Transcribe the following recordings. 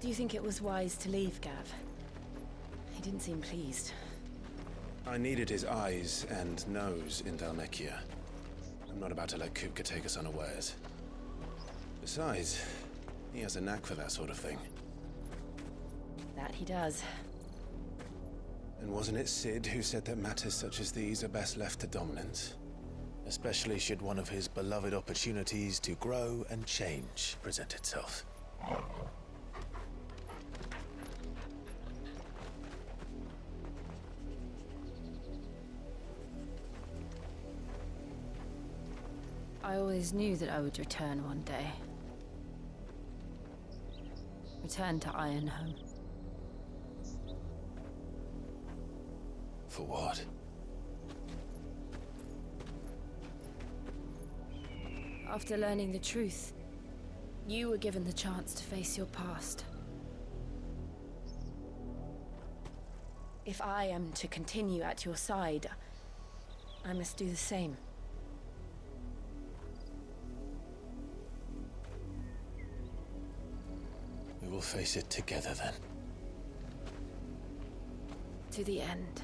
Do you think it was wise to leave, Gav? He didn't seem pleased. I needed his eyes and nose in Dhalmekia. I'm not about to let Kupka take us unawares. Besides, he has a knack for that sort of thing. That he does. And wasn't it Sid who said that matters such as these are best left to dominance? Especially should one of his beloved opportunities to grow and change present itself. I always knew that I would return one day. Return to Ironhome. For what? After learning the truth, you were given the chance to face your past. If I am to continue at your side, I must do the same. We will face it together then. To the end.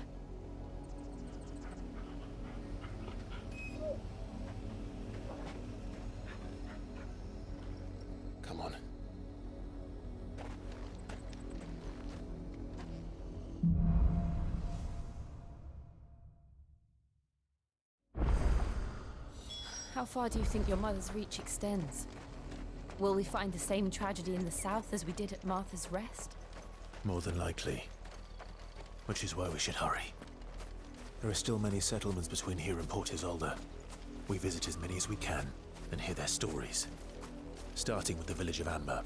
Come on. How far do you think your mother's reach extends? Will we find the same tragedy in the south as we did at Martha's Rest? More than likely. Which is why we should hurry. There are still many settlements between here and Port Isolde. We visit as many as we can and hear their stories. Starting with the village of Amber.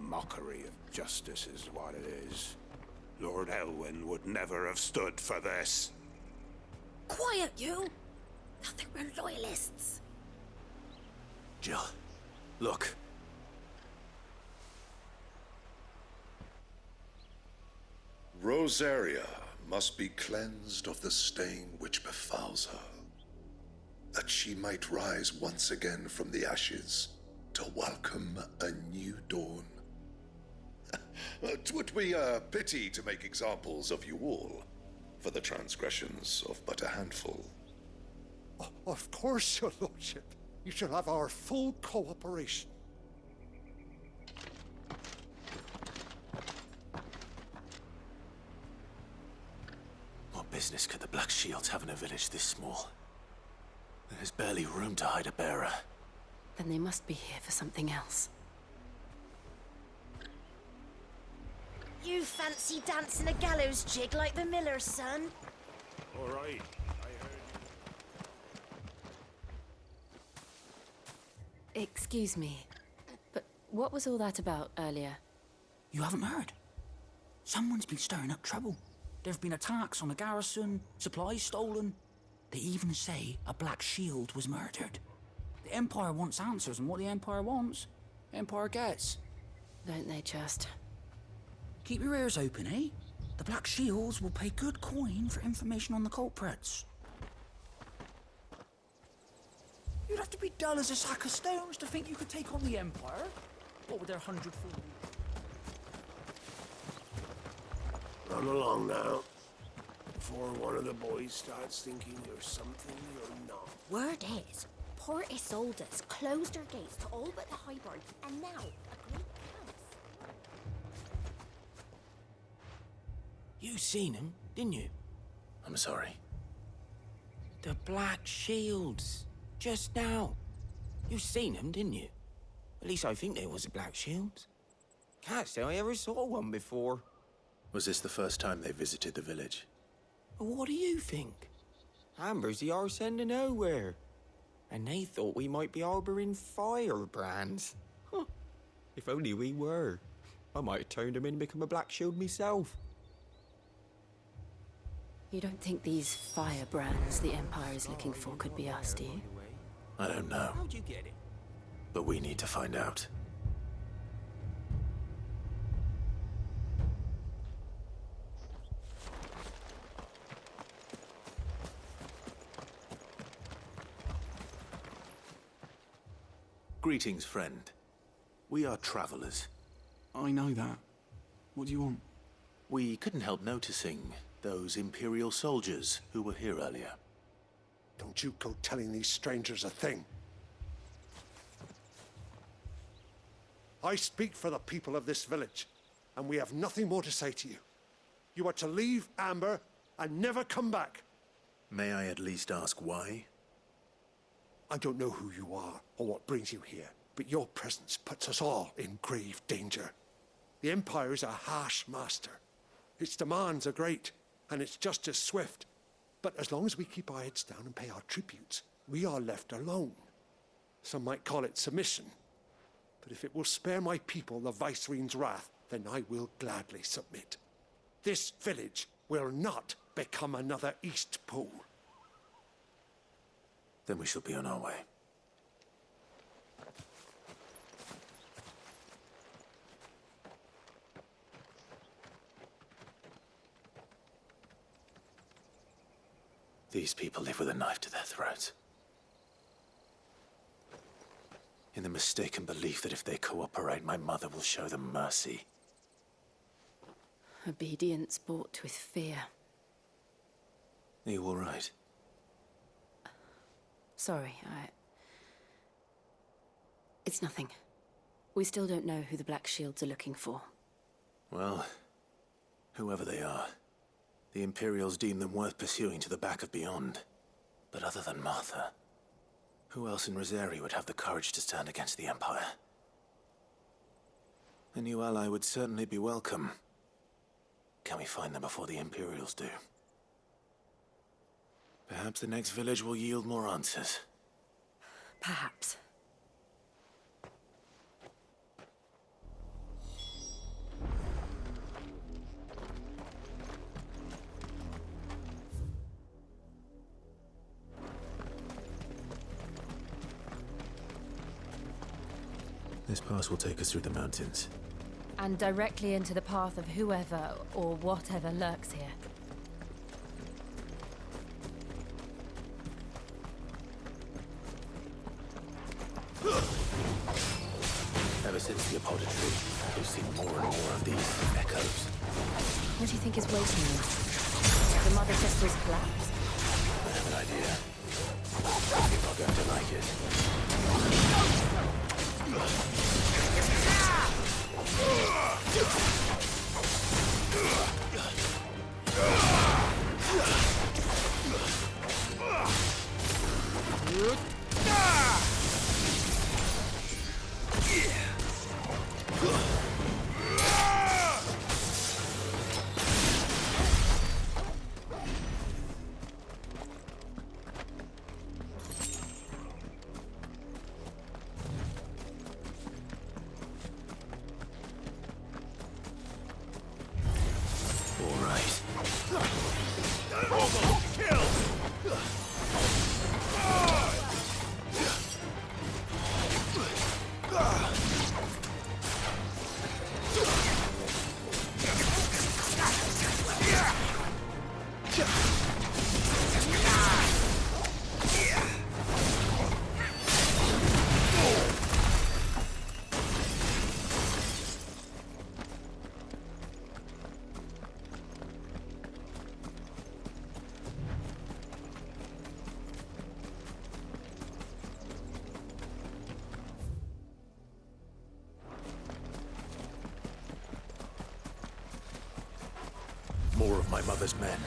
Mockery of justice is what it is. Lord Elwyn would never have stood for this. Quiet, you! I think we're loyalists. Jill, look. Rosaria must be cleansed of the stain which befouls her, that she might rise once again from the ashes to welcome a new dawn. 'Twould be a pity to make examples of you all, for the transgressions of but a handful. Of course, your lordship. You shall have our full cooperation. What business could the Black Shields have in a village this small? There's barely room to hide a bearer. Then they must be here for something else. you fancy dancing a gallows jig like the miller's son? All right, I heard you. Excuse me, but what was all that about earlier? You haven't heard? Someone's been stirring up trouble. There've been attacks on the garrison, supplies stolen. They even say a Black Shield was murdered. The Empire wants answers, and what the Empire wants, Empire gets. Don't they just? Keep your ears open, eh? The Black Shields will pay good coin for information on the culprits. You'd have to be dull as a sack of stones to think you could take on the Empire. What with their 100 foot? Run along now, before one of the boys starts thinking you're something you're not. Word is, Port Isolde's closed her gates to all but the Highborn, and now a great chance. You seen him, didn't you? I'm sorry. The Black Shields. Just now. You seen them, didn't you? At least I think there was a Black Shields. Can't say I ever saw one before. Was this the first time they visited the village? But what do you think? Amber's the arse end of nowhere. And they thought we might be harbouring firebrands. Huh. If only we were. I might have turned them in and become a Black Shield myself. You don't think these firebrands the Empire is looking for could be us, do you? I don't know, How'd you get it? but we need to find out. Greetings, friend. We are travelers. I know that. What do you want? We couldn't help noticing those Imperial soldiers who were here earlier. Don't you go telling these strangers a thing. I speak for the people of this village, and we have nothing more to say to you. You are to leave Amber and never come back. May I at least ask why? I don't know who you are or what brings you here, but your presence puts us all in grave danger. The Empire is a harsh master. Its demands are great, and its justice swift. But as long as we keep our heads down and pay our tributes, we are left alone. Some might call it submission. But if it will spare my people the Viceroy's wrath, then I will gladly submit. This village will not become another East Pool. Then we shall be on our way. These people live with a knife to their throats. In the mistaken belief that if they cooperate, my mother will show them mercy. Obedience bought with fear. Are you all right? Sorry, It's nothing. We still don't know who the Black Shields are looking for. Well, whoever they are, the Imperials deem them worth pursuing to the back of beyond. But other than Martha, who else in Rosari would have the courage to stand against the Empire? A new ally would certainly be welcome. Can we find them before the Imperials do? Perhaps the next village will yield more answers. Perhaps. This pass will take us through the mountains. And directly into the path of whoever or whatever lurks here. Ever since the apothecary, we've seen more and more of these echoes. What do you think is waiting there? The Mother Crystal's collapse? I have an idea. You're not going to like it. Almost killed! More of my mother's men.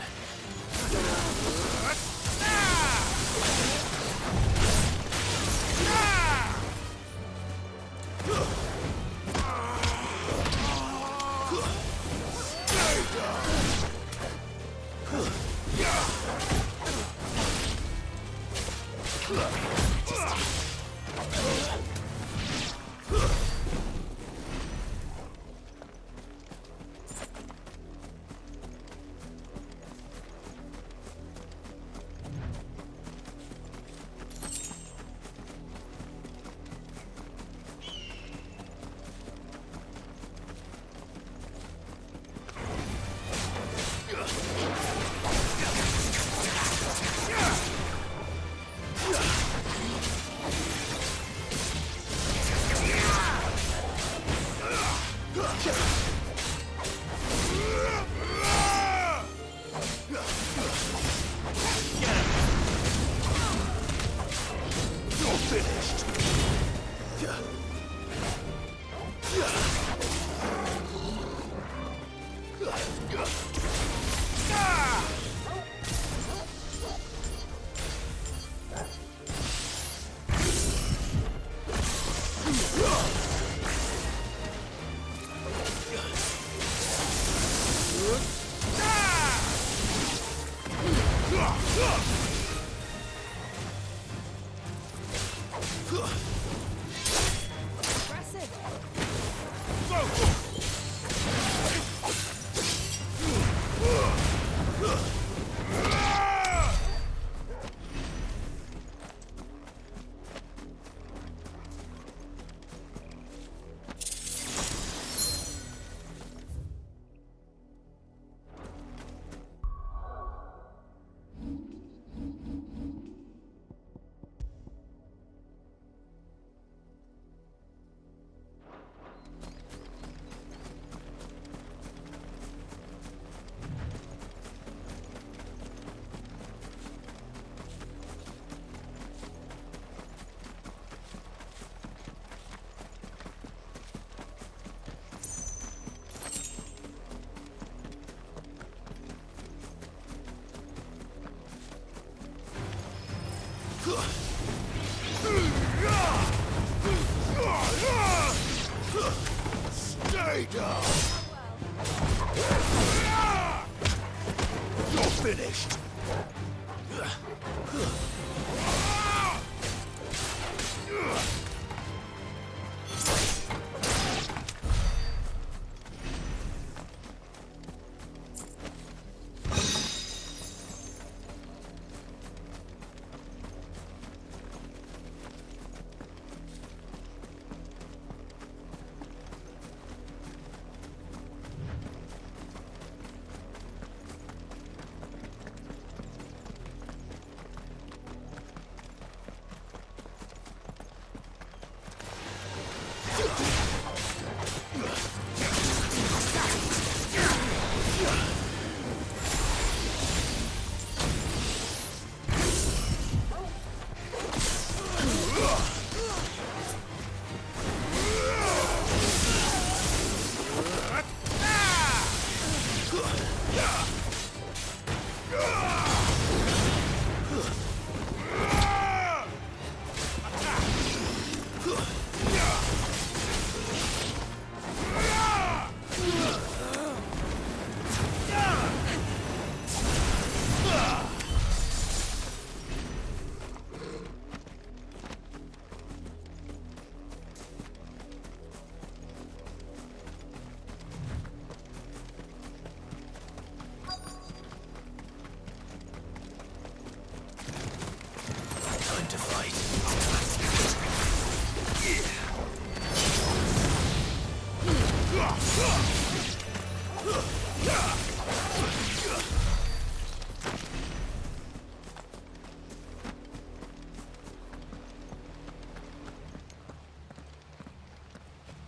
to fight.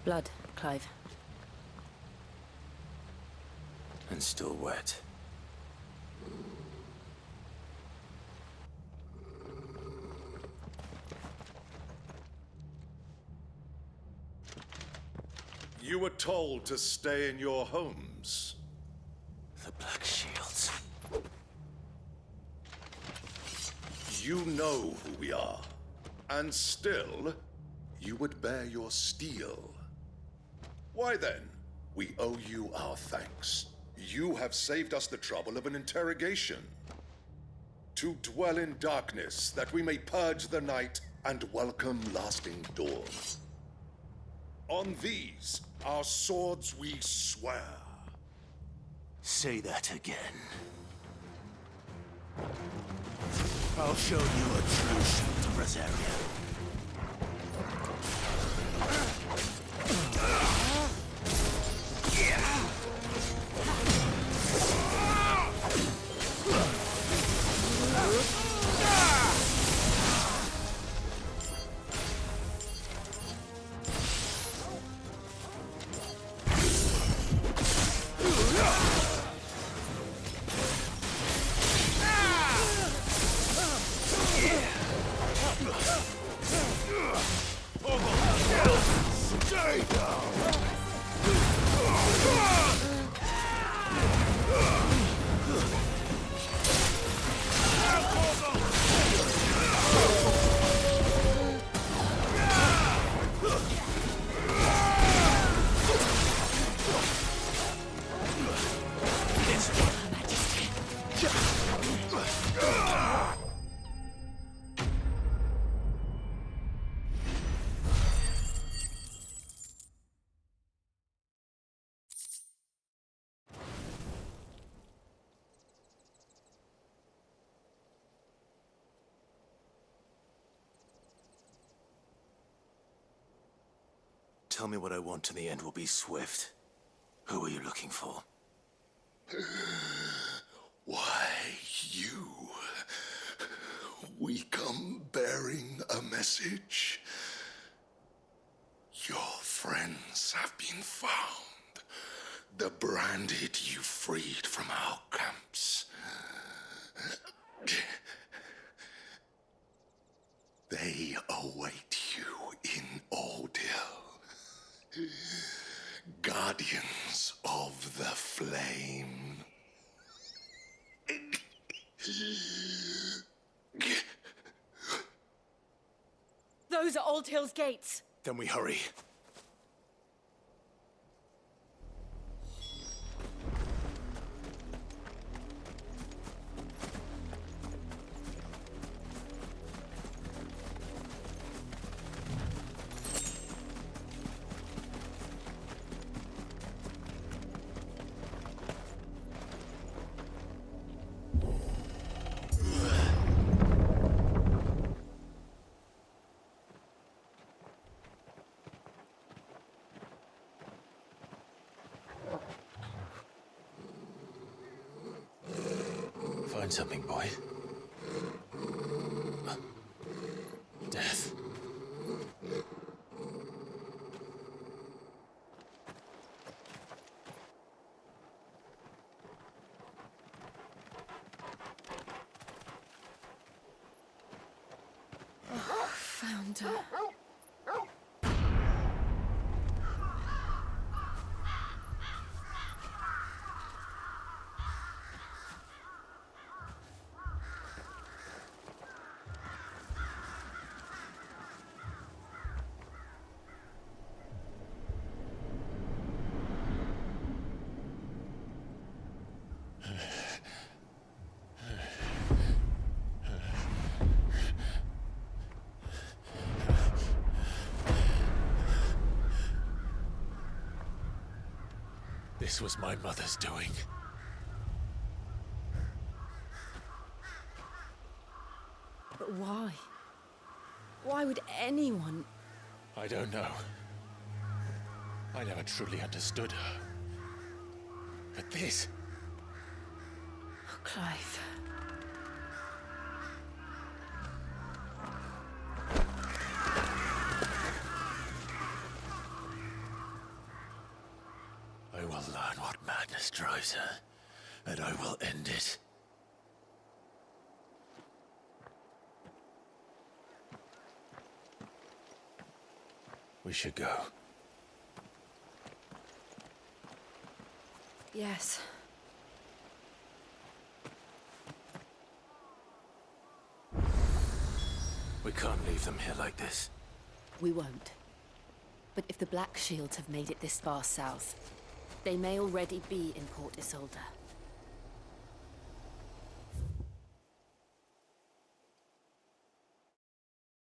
Blood, Clive. And still wet. You were told to stay in your homes. The Black Shields. You know who we are. And still, you would bear your steel. Why then, we owe you our thanks. You have saved us the trouble of an interrogation. To dwell in darkness, that we may purge the night and welcome lasting dawn. On these, our swords we swear. Say that again. I'll show you a true shield of Rosaria. Tell me what I want and the end will be swift. Who are you looking for? Why, you. We come bearing a message. Your friends have been found. The branded you freed from our camps. They await you in Audhyl. Guardians of the Flame. Those are Audhyl's gates. Then we hurry. Find something, boy. Death. Found her. This was my mother's doing. But why? Why would anyone... I don't know. I never truly understood her. But this... Oh, Clive. I will learn what madness drives her, and I will end it. We should go. Yes. We can't leave them here like this. We won't. But if the Black Shields have made it this far south, they may already be in Port Isolde.